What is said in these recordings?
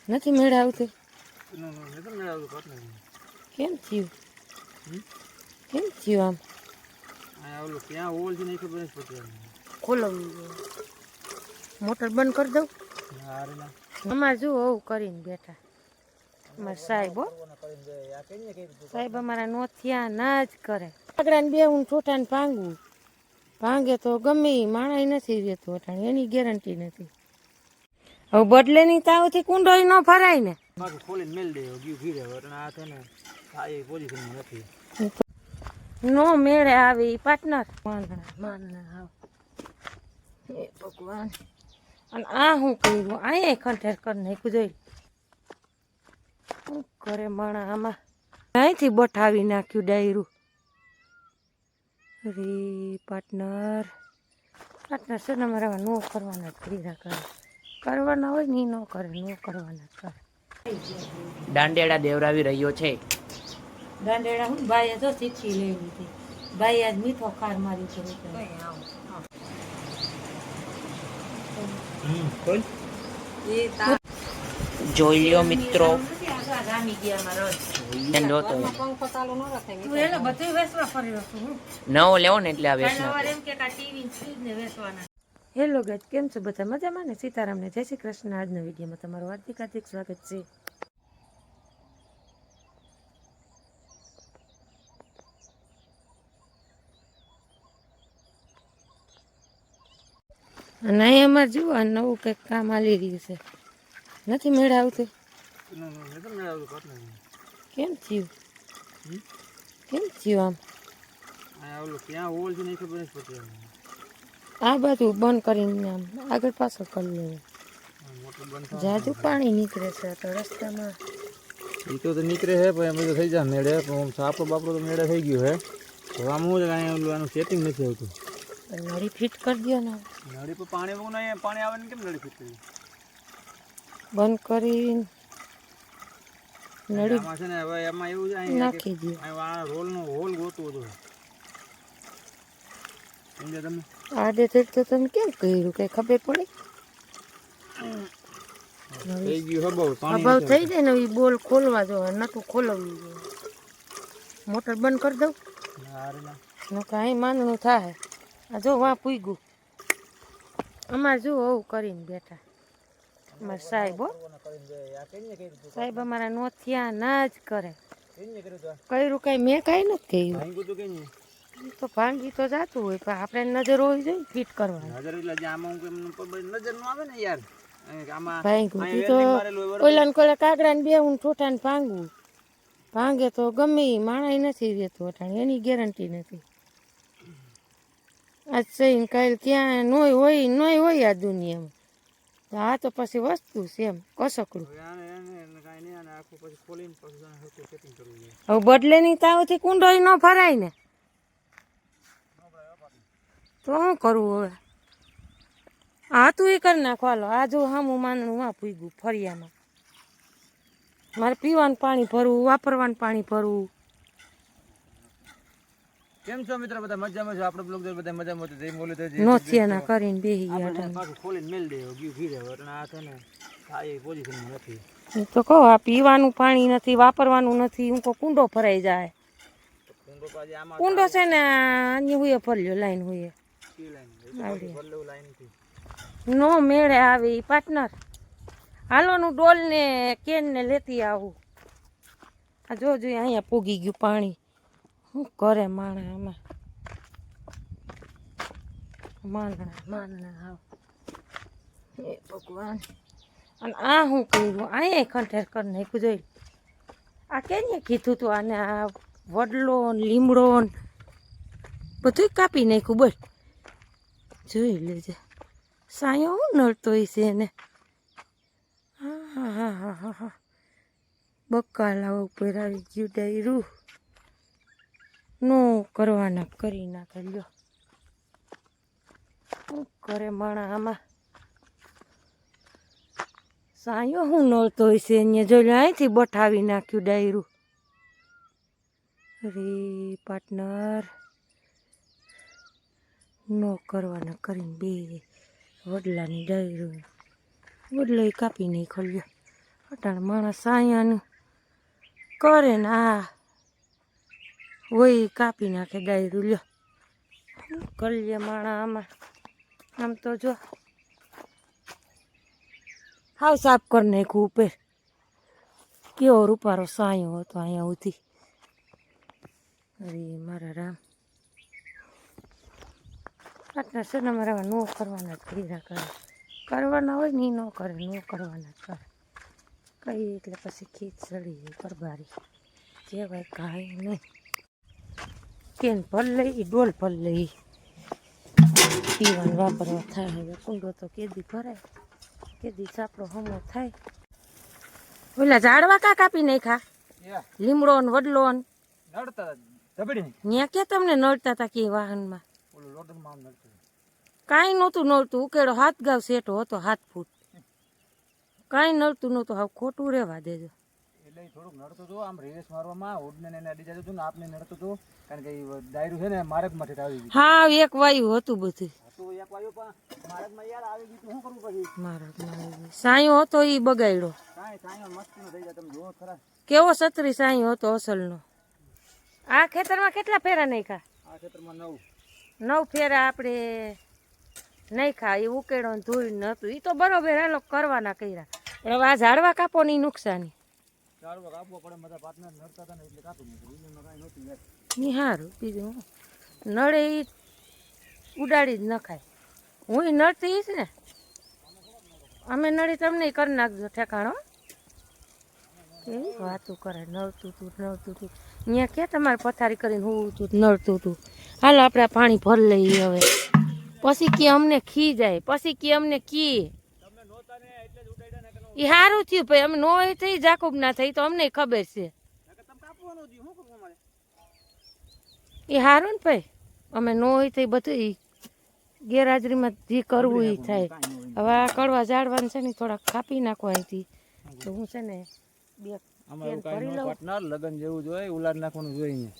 નથી મેળ આવતી. નથી મેળ આવતું. કેમ થયું? કેમ થયું આમ? ઓલું ક્યાં હોલ છે ને ખબર નથી પડતી. ખોલવું મોટર બંધ કરી દઉં. અમારે જો આવું કરીને બેઠા અમારા સાહેબ. સાહેબ અમારા નોથિયા ના જ કરે. આગળ બે હું ઠોઠાને ભાંગવું ભાંગે તો ગમે માણાય નથી રહેતું અટાણે એની ગેરંટી નથી. હવે બદલે ની તાવથી કુંડો ન ભરાય ને. ખોલીને મેલ દે ગયું ભીડે આ છે ને આ એ પોઝિશન નથી. નો મેળે આવી પાર્ટનર માનના હે ભગવાન. અને આ હું કર્યું અહીંયા ખંઠેર કરી નાખ્યું જોઈ શું કરે માણા આમાં. અહીંથી બઠાવી નાખ્યું ડાયરું. અરે પાર્ટનર પાર્ટનર છે ને અમારે નો કરવાના ક્રિયા કરે. કરવાના હોય ને ન કરે ન કરવાના કરે. દાંડેડા દેવરાવી રહ્યો છે. દાંડેડા હું બાઈએ તો શીખી લેવી હતી. બાઈ આજ મીઠો ખાર મારી છે. જોઈ લ્યો મિત્રો. નવો લેવો ને એટલે આ વેચના. હેલો ગાઈસ, કેમ છો બધા? મજામાં ને? સીતારામને જય શ્રી કૃષ્ણ. આજના વિડીયોમાં તમારું હાર્દિક સ્વાગત છે. અને અહીં અમારે જુઓ નવું કંઈક કામ હાલી રહ્યું છે. નથી મેળ આવતું. કેમ થયું? કેમ થયું આમ? ઓલું ક્યાં હોલ છે ને ખબર નથી પડતી. આ બધું બંધ કરીને આમ આગળ પાછળ કરી લેવું. જાજુ પાણી નીકળે છે તો રસ્તામાં. એ તો નીકળે છે પણ એમ તો થઈ જાય મેળે. પણ સાપડો બાપડો તો મેળે થઈ ગયો છે. તો આમ હું અહીંયા આનું સેટિંગ નથી આવતું. નળી ફિટ કરી દો ને. નળી પર પાણી બહુ નહીં પાણી આવે ને કેમ નળી ફિટ કરી? બંધ કરીને નળી છે ને હવે એમાં એવું છે નાખી દો. આ રોલનો હોલ ગોતવો હતો. સમજ્યા તમે? આડે તો તમે કેમ કર્યું કઈ ખબર પડી? થઈ ગયું હબાવ પાણી અભાવ થઈ જાય ને એ બોલ ખોલવા જો નતું ખોલવું જોઈએ. મોટર બંધ કરી દઉં ન કાંઈ માંદનું થાય. આ જો વાં પૂગ્યું. અમારે જો આવું કરીને બેઠા અમારા સાહેબ. સાહેબ અમારા નોથિયા ના જ કરે. કર્યું કઈ મેં કઈ નથી કર્યું. તો ભાંગી તો જાતું હોય પણ આપણે નજર હોવી જોઈએ ફિટ કરવાની. નજર એટલે આમાં નજર નો આવે ને યાર. ભાંગ્યું તો ઓલા ને કોલે કાગડા ને બે હું ઠોઠા ને ભાંગવું ભાંગે તો ગમે માણાય નથી રહેતું અટાણે એની ગેરંટી નથી. આજ સહીને કાલ ક્યાં નોય હોય આ દુનિયામાં. આ તો પછી વસ્તુ છે એમ કસકડું. હવે બદલે ની તાવથી કુંડો ન ભરાય ને તો શું કરવું હવે? હા તું એ કરી નાખો. હાલો આ જો હામું માંદણું વાં પૂગ્યું ફરિયામાં. મારે પીવાનું પાણી ભરવું, વાપરવાનું પાણી ભરવું. કેમ છો મિત્રો? બધા મજામાં છો? આપણે બ્લોગ બધા મજામાં છે. જઈ મોલે તો નોથિયાના કરીને બેહી ગયા. પાછું ખોલીને મેલ દે ગયું ભીડે આ છે ને આ એ પોઝિશનમાં નથી. તો કહો આ પીવાનું પાણી નથી, વાપરવાનું નથી. હું કહું કુંડો ભરાઈ જાય. કુંડો છે ને અન્ય હુએ ભર્યો લાઈન હુએ. નો મેળે આવી પાર્ટનર. હાલો નું ડોલ ને કેન ને લેતી આવું. આ જોજો અહીંયા પૂગી ગયું પાણી. શું કરે માણા આમાં? માનના હાવ હે ભગવાન. અને આ હું કર્યું અહીંયા ખંઠેર કરી નાખ્યું જોઈ. આ કેને કીધું તું આને આ વડલો લીમડો બધું કાપી નાખ્યું. બોલ જોઈ લેજે સાયો હું નડતો છે એને. હા હા હા હા હા બકાલા ઉપર આવી ગયું ડાયરું. નો કરવાના કરી નાખે. લ્યો શું કરે માણા આમાં? સાયો હું નડતો છે એને જોઈ લે. અહીંથી બઠાવી નાખ્યું ડાયરું. અરે પાર્ટનર નો કરવાના કરીને બે વડલાની ડાયરું વડલો કાપી નહીં ખોલ્યો. અટાણ માણસ સાયાનું કરે ને આ હોય કાપી નાખે ડાયરું લ્યો કરીએ માણા આમાં આમ તો જો હાવ સાફ કરી નાખ્યું ઉપર કેવો રૂપારો સાયો હતો અહીંયા ઉધી અરે મારા રામ આટલા છે ને મારા નો કરવાના જ કર્યા કરે કરવાના હોય ને એ ન કરે ન કરવાના જ કરે કઈ એટલે પછી ખીચ ચડી જાય પરબારી જેવાય કાંઈ નહીં કેન ભર લઈ ડોલ ભર લઈ પીવાનું વાપરવા થાય હવે કુંડો તો કેદી ભરાય કેદી સાપડો હમો થાય ઓલા ઝાડવા કા કાપી નાખ્યા લીમડો ને વડલો ને ત્યાં કે તમને નડતા હતા કે વાહનમાં કાંઈ નહોતું નડતું ઉકેડો હાથ ગાવ સેટો હતો 7 ફૂટ કાંઈ નડતું નહોતું હવે ખોટું રહેવા દેજો એટલે થોડુંક નડતું હતું આમ રેસ મારવામાં ઓડને એને અડી જતું હતું ને આપને નડતું હતું કારણ કે ડાયરું છે ને માર્ગમાંથી આવી ગયું હા એક વાયુ હતું બધું તો એક વાયુ પણ માર્ગમાં યાર આવી ગયું શું કરવું પછી માર્ગમાં સાયો હતો એ બગાડ્યો કાંઈ સાયો મસ્તીનો થઈ જાય તમે જોવો ખરા કેવો છત્રી સાયો હતો અસલનો આ ખેતરમાં કેટલા ફેરા નાખ્યા આ ક્ષેત્રમાં 9 ફેરા આપણે નાખ્યા એ ઉકેડો ને ધૂળ નતું એ તો બરોબર હાલો કરવાના કર્યા પણ હવે આ ઝાડવા કાપો ની નુકસાની ઝાડવા કાપવો પડે બધા પાર્ટનર નડતા હતા ને એટલે કાપી નાખ્યું બીજું કાંઈ નહોતું યાર ની સારું બીજું નળે એ ઉડાડી જ નખાય હું નડતી ઈશ ને અમે નડી તમને કરી નાખજો ઠેકાણો કેવી વાતું કરે નડતું તું અહીંયા ક્યાં તમારે પથારી કરીને હું તું નડતું તું હાલો આપણે આ પાણી ભર લઈએ હવે પછી કે અમને ખી જાય પછી કે અમને કી એ સારું થયું ભાઈ અમે નો થઈ જાકુબ ના થઈ તો અમને ખબર છે એ સારું ને ભાઈ અમે નો થઈ બધું ગેરહાજરીમાં જે કરવું એ થાય હવે આ કડવા ઝાડવાનું છે ને થોડાક કાપી નાખવા અહીંથી તો હું છે ને બે પાર્ટનર લગન જેવું જોઈએ ઉલાડ નાખવાનું જોઈએ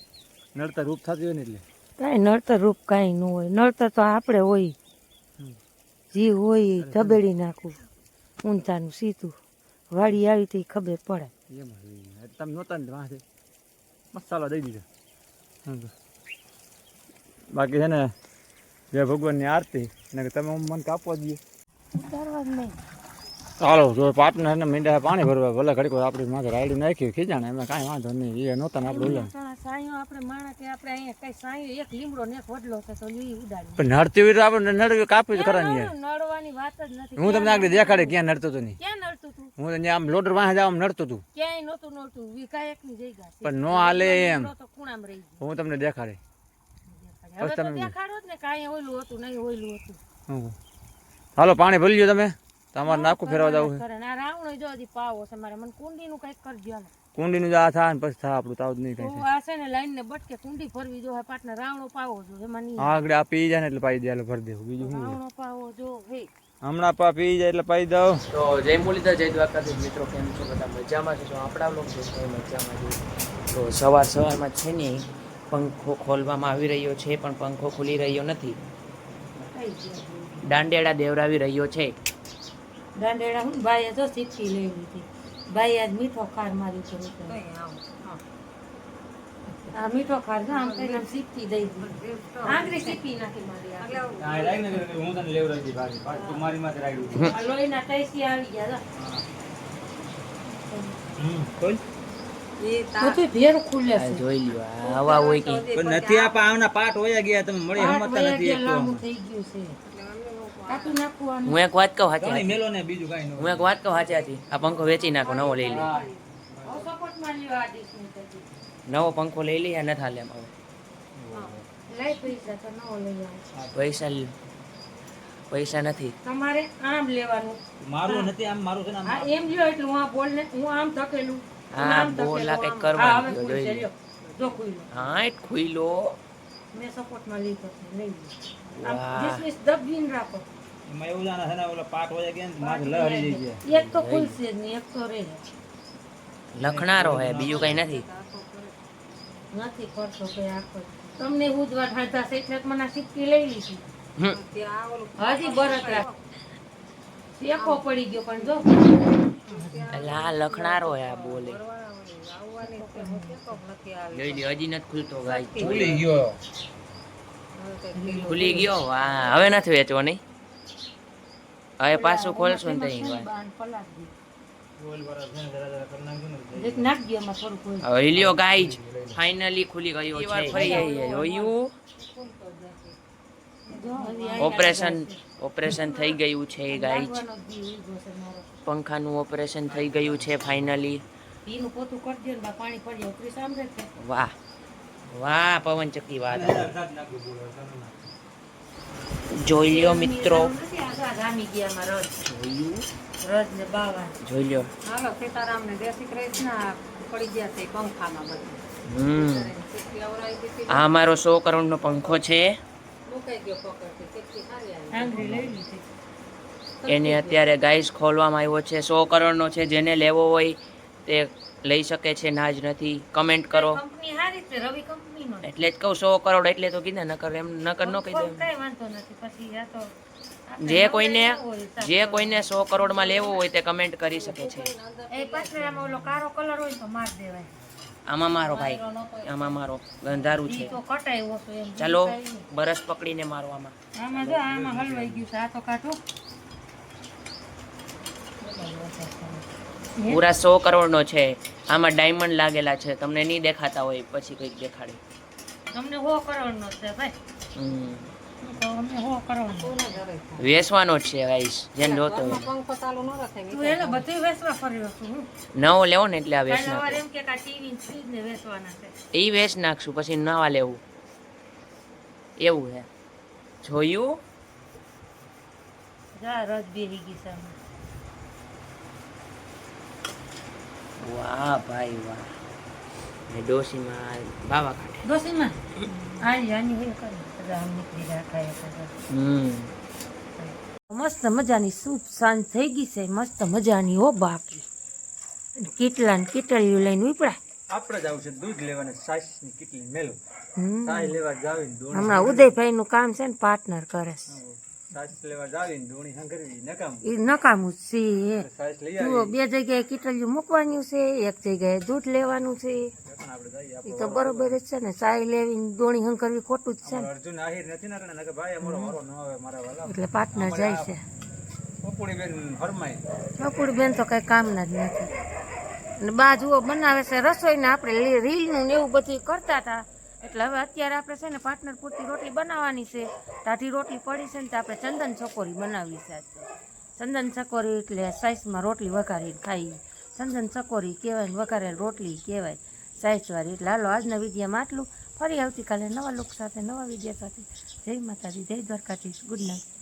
નડતર રૂપ થતું હોય ને એટલે કાંઈ નડતર રૂપ કાંઈ ન હોય નડતર તો આપણે હોય જે હોય એ ધબેડી નાખવું ઊંચાનું સીધું વાડી આવી તો ખબર પડે એમ તમે નહોતા ને વાંચે મસાલો દઈ દીધો બાકી છે ને જય ભગવાનની આરતી ને તમે મને કાપવા દઈએ ઉતારવા જ નહીં ચાલો જો પાર્ટનર ને મીંડા પાણી ભરવા ભલે ઘડીક આપણી માથે રાયડું નાખ્યું ખીજાણે એમાં કાંઈ વાંધો નહીં એ નહોતા ને આપણે ઉલ્લા સાયો આપણે માણા કે આપણે અહીંયા કઈ સાયો એક લીમડો ને એક વડલો છે તો ઈ ઉડાડી પણ નડતી હોય તો આપણે નડવી કાપી જ કરવાની યાર નડવાની વાત જ નથી હું તમને આગળ દેખાડે ક્યાં નડતું હતું નહીં ક્યાં નડતું તું હું તો આમ લોડર વાંહે જાવ નડતું હતું ક્યાંય નહોતું નડતું વિકાયક ની જગ્યા છે પણ નો હાલે એમ તો ખૂણામાં રહી ગયું હું તમને દેખાડે હવે તો દેખાડો જ ને કાંઈ ઓયલું હતું નહીં ઓયલું હતું હાલો પાણી ભરી લ્યો તમે તમારે નાખું ફેરવા જવું છે આ રાવણો જો હજી પાવો છે મારે મને કુંડીનું કંઈક કરજો ને કુંડીનું જ આ થાય ને પછી થાય આપણું તાવ જ નહીં તો કઈ આ છે ને લાઈન ને બટકે કુંડી ભરવી જો હે પાટને રાવણો પાવો જો એમાં નહીં આગળ આ પી જાય ને એટલે પાઈ દે એટલે ભરી દેવું બીજું શું રાવણો પાવો જો હે હમણાં પી જાય એટલે પાઈ દઉં તો જય મુરલીધર જય દ્વારકાધીશ મિત્રો કેમ છો બધા મજામાં છો આપણા લોકો છે મજામાં છે તો સવારમાં છે ને પંખો ખોલવામાં આવી રહ્યો છે પણ પંખો ખુલી રહ્યો નથી દાંડેડા દેવરાવી રહ્યો છે દાંડેડા હું ભાઈએ તો સીપી લઈ લીધી ભાઈ આજ મીઠો ખાર મારી છે આ મીઠો ખાર જો આમ કઈને આમ સીપી દઈ દીધી આંગળી સીપી નાખી મારી હું તને લેવરાવી ભાઈ તું મારી માથે રાખ્યું આ લોહીના ટેસી આવી ગયા કોઈ બધું ભેરું ખુલે છે જોઈ લ્યો આવા હોય કે પણ નથી આ પાવના પાટ હોયા ગયા તમે મળી હમતા નથી એક લાંબુ થઈ ગયું છે કાપી નાખવાનું હું એક વાત કહું હાચી મેલો ને બીજું કાઈ ન હું એક વાત કહું હાચી આ પંખો વેચી નાખો નવો લઈ લે સપોર્ટ માં લ્યો આ ડીશ ની નવો પંખો લઈ લઈએ નથી હાલે હવે લઈ પૈસા તો નવો લઈ આવો પૈસા નથી તમારે આમ લેવાનું મારું નથી આમ મારું છે ને હા એમ લ્યો એટલે હું આ બોલ ને હું આમ ધકેલું હા બોલા કઈક કરવાનું જોઈ લો જો ખુલ્લો હા એક ખુઈલો મેં સપોર્ટ માં લીધો છે લઈ લો વાહ. ડિસમિસ દબીને રાખો એમાં એવું જાણે છે ને ઓલા પાટ હોયા ગયા ને માથે લહરી જઈ ગયા એક તો ખુલશે જ નહીં એક તો રહે લખણારો હે બીજું કઈ નથી નથી કરતો કે આખો તમને ઉજવા ઢાંચા છે એટલે મને સિક્કી લઈ લીધી હમ. હજી બરત રાખ શેકો પડી ગયો પણ જો એટલે આ લખણારો હે આ બોલે જોઈ લ્યો હજી નથી ખુલતો ગાય ખુલી ગયો વાહ હવે નથી વેચવો નહીં હવે પાછું ખોલશું ને તઈ હવે લ્યો ગાય જ ફાઇનલી ખુલી ગયો છે ફરી આવી જોયું ઓપરેશન થઈ ગયું છે ગાય જ પંખાનું ઓપરેશન થઈ ગયું છે ફાઇનલી વાહ વાહ પવન ચક્કી વાત જોઈ લ્યો મિત્રો જોઈ લ્યો આ અમારો 100 કરોડનો પંખો છે એને અત્યારે ગાઈસ ખોલવામાં આવ્યો છે 100 કરોડનો છે જેને લેવો હોય તે લઈ શકે છે ના જ નથી કમેન્ટ કરો એટલે જ કહું 100 કરોડ એટલે તો કીધા નકર એમ નકર ન કહી દે જે કોઈને 100 કરોડમાં લેવો હોય તે કમેન્ટ કરી શકે છે આમાં મારો ભાઈ આમાં મારો ગંધારું છે ચાલો બરસ પકડીને મારો આમાં પૂરા 100 કરોડનો છે આમાં ડાયમંડ લાગેલા છે તમને નહીં દેખાતા હોય પછી કંઈક દેખાડે તમને 100 કરોડનો છે ભાઈ વેચવાનો જ છે ગાઈસ જેને જોતો હોય નવો લેવો ને એટલે આ વેચ એ વેચ નાખશું પછી નવા લેવું એવું હે જોયું વાહ ભાઈ વાહ ને ડોસીમાં બાવા કાઢે ડોસીમાં મસ્ત મજાની સૂપ સાંજ થઈ ગઈ છે મસ્ત મજાની હો બાકી કેટલા ને કેટલી લઈને ઉપડા આપણે જ આવશે દૂધ લેવાને સાસની કેટલી મેલો સાસ લેવા જાવીને હમણાં ઉદયભાઈ નું કામ છે ને પાર્ટનર કરે સાસ લેવા જાવીને દોણી હંગરવી નકામ એ નકામું છે સાસ લઈ જુઓ 2 જગ્યાએ કેટલિયું મૂકવાનું છે 1 જગ્યાએ દૂધ લેવાનું છે એ તો બરોબર જ છે ને સાય લેવીને દોણી હંકરવી ખોટું જ છે ને અર્જુન આહિર નથી ના કે ભાઈ અમારો વારો ન આવે મારા વાલા એટલે પાર્ટનર જાય છે પપુડી બેન ફરમાય પપુડી બેન તો કઈ કામના જ નથી અને બા જુઓ બનાવે છે રસોઈને આપણે રીલનું ને એવું બધું કરતા હતા એટલે હવે અત્યારે આપણે છે ને પાર્ટનર પૂરતી રોટલી બનાવવાની છે ટાઢી રોટલી પડી છે ને તો આપણે ચંદન ચકોરી બનાવી છે ચંદન ચકોરી એટલે સાઈઝમાં રોટલી વઘારીને ખાઈ ચંદન ચકોરી કહેવાય ને વઘારેલ રોટલી કહેવાય સાઈઝવાળી એટલે હાલો આજના વિડીયોમાં આટલું ફરી આવતીકાલે નવા લુક સાથે નવા વિડીયો સાથે જય માતાજી જય દ્વારકાધીશ ગુડ નાઇટ